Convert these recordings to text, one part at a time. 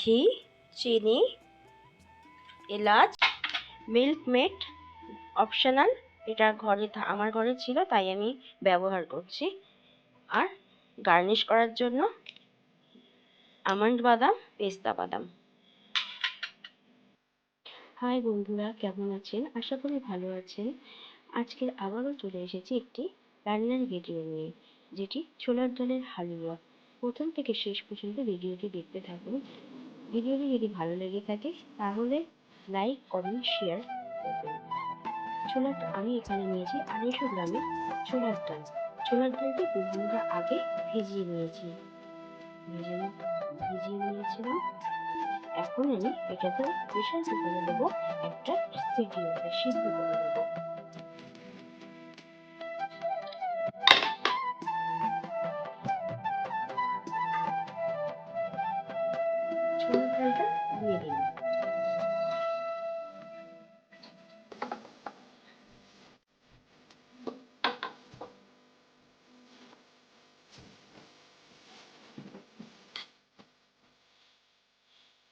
ঘি, চিনি, এলাচ, মিল্ক মেড অপশনাল, এটা আমার ঘরে ছিল তাই আমি ব্যবহার করছি। আর গার্নিশ করার জন্য আমন্ড বাদাম, পেস্তা বাদাম। হাই বন্ধুরা, কেমন আছেন? আশা করি ভালো আছেন। আজকে আবারও চলে এসেছি একটি রান্নার ভিডিও নিয়ে, যেটি ছোলার ডালের হালুয়া। প্রথম থেকে শেষ পর্যন্ত ভিডিওটি দেখতে থাকুন। ভিডিওটি যদি ভালো লেগে থাকে তাহলে লাইক, কমেন্ট, শেয়ার করবেন। আমি এখানে নিয়েছি 250 গ্রামের ছোলার ডাল। ছোলার ডালটি 2 ঘন্টা আগে ভিজিয়ে নিয়েছিলাম। এখন আমি এটাতে প্রেসার কুকারে দেবো, একটা সিদ্ধ করে দেবো। ছোলার ডালটা দিয়ে দিন।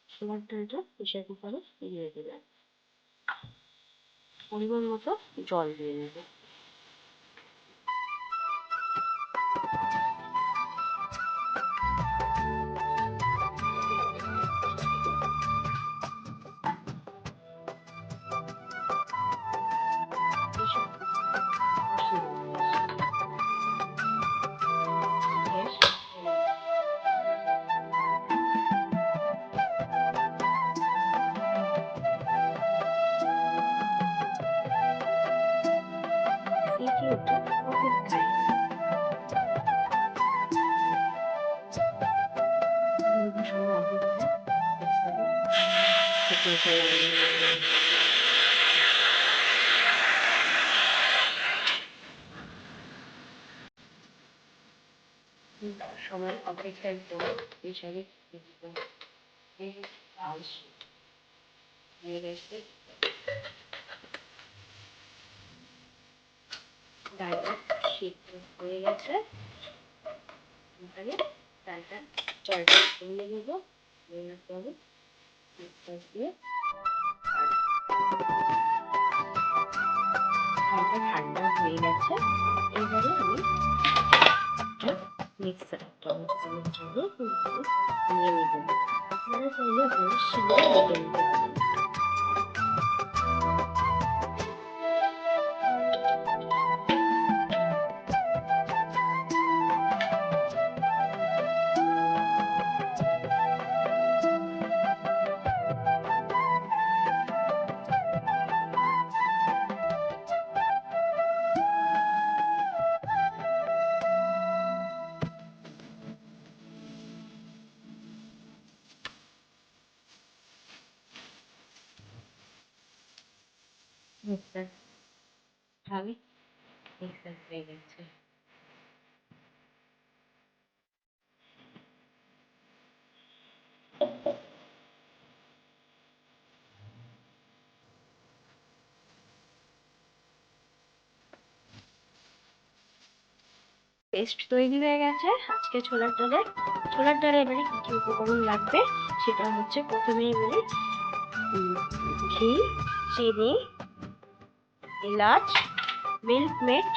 ছোলার ডালটা প্রেসার কুকারে দিয়ে দেবেন। পরিমাণ মতো জল দিয়ে নেব। সময় অপেক্ষার পর হিসাবে ডালটা সিদ্ধ হয়ে গেছে। ডালটা জলটা তুলে দেবো, দিয়ে ডালটা ঠান্ডা হয়ে গেছে। এবারে আমি মিক্সার নিয়ে নেব। আপনারা চাইলে শিলে বেটে নিতে পারেন। মিক্সার হয়ে গেছে। পেস্ট তৈরি হয়ে গেছে আজকে ছোলার ডালে। এবারে কি কি উপকরণ লাগবে সেটা হচ্ছে, প্রথমেই বলি, ঘি, চিনি, এলাচ, মিল্ক মেড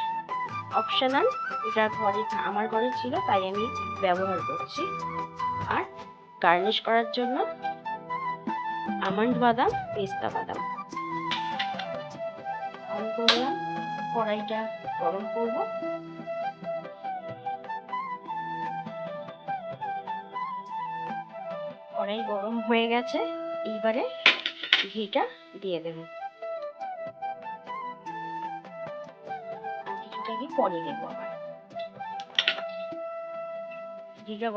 অপশনাল, এটা আমার ঘরে ছিল তাই আমি ব্যবহার করছি। আর গার্নিশ করার জন্য আমন্ড বাদাম, পেস্তা বাদাম। কড়াইটা গরম করবো। কড়াই গরম হয়ে গেছে, এইবারে ঘিটা দিয়ে দেবো। কিছুটা ঘি পরে দেবো আবার। ঘিটা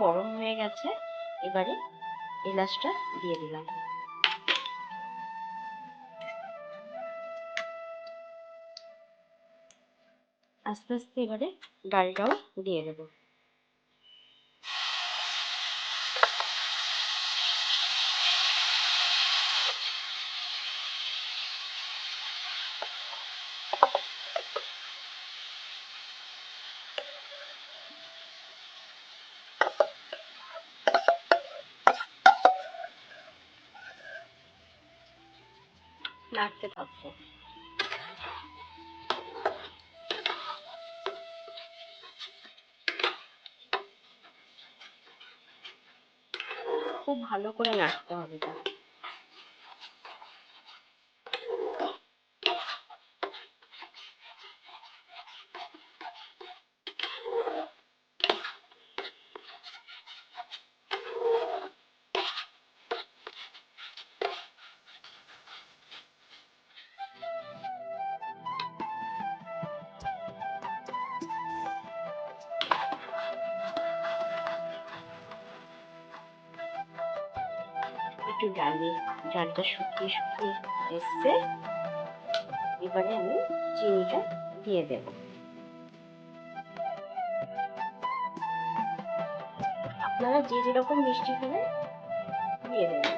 গরম হয়ে গেছে, এবারে এলাচটা দিয়ে দিলাম। আস্তে আস্তে এবারে ডালটাও দিয়ে দেবো। নাড়তে থাকবো। খুব ভালো করে নাড়তে হবে এটা। একটু ডালটা শুকিয়ে শুকিয়ে এসছে, এবারে আমি চিনিটা দিয়ে দেব। আপনারা যে যেরকম মিষ্টি খাবেন দিয়ে দেবেন।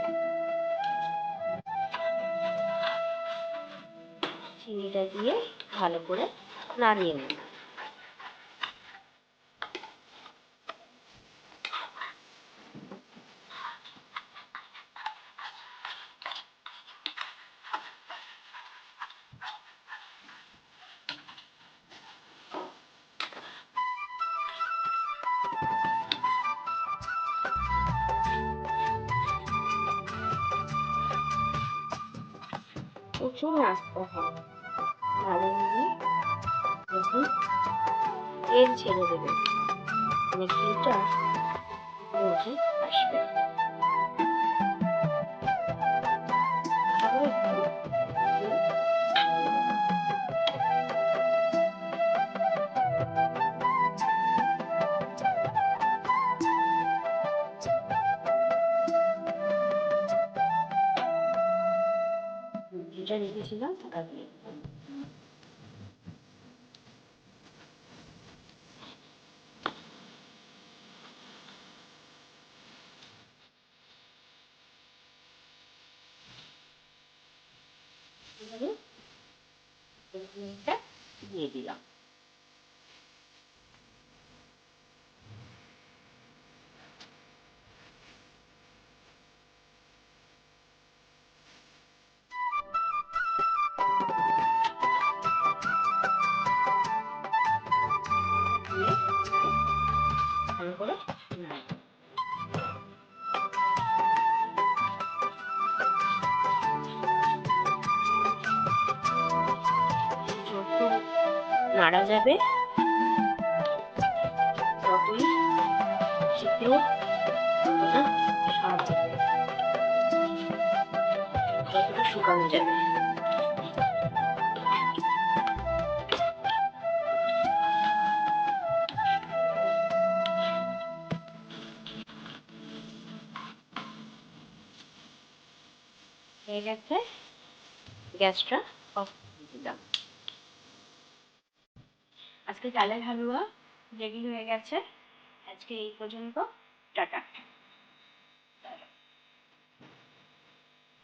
চিনিটা দিয়ে ভালো করে নাড়িয়ে নেব। প্রচুর নাড়তে হবে, নাড়িয়ে যখন তেল ছেড়ে দেবে, মানে ঘিটা উঠে আসবে, যেটা রেখেছিলাম ওটা দিয়ে দিয়ে দিলাম। ভালো করে যত নাড়া যাবে ততই শীঘ্র ততটা স্বাদ হবে, ততটা শুকানো যাবে। হয়ে গেছে, গ্যাসটা অফ করে দিলাম। আজকে চালের হালুয়া রেডি হয়ে গেছে। আজকে এই পর্যন্ত, টাটা।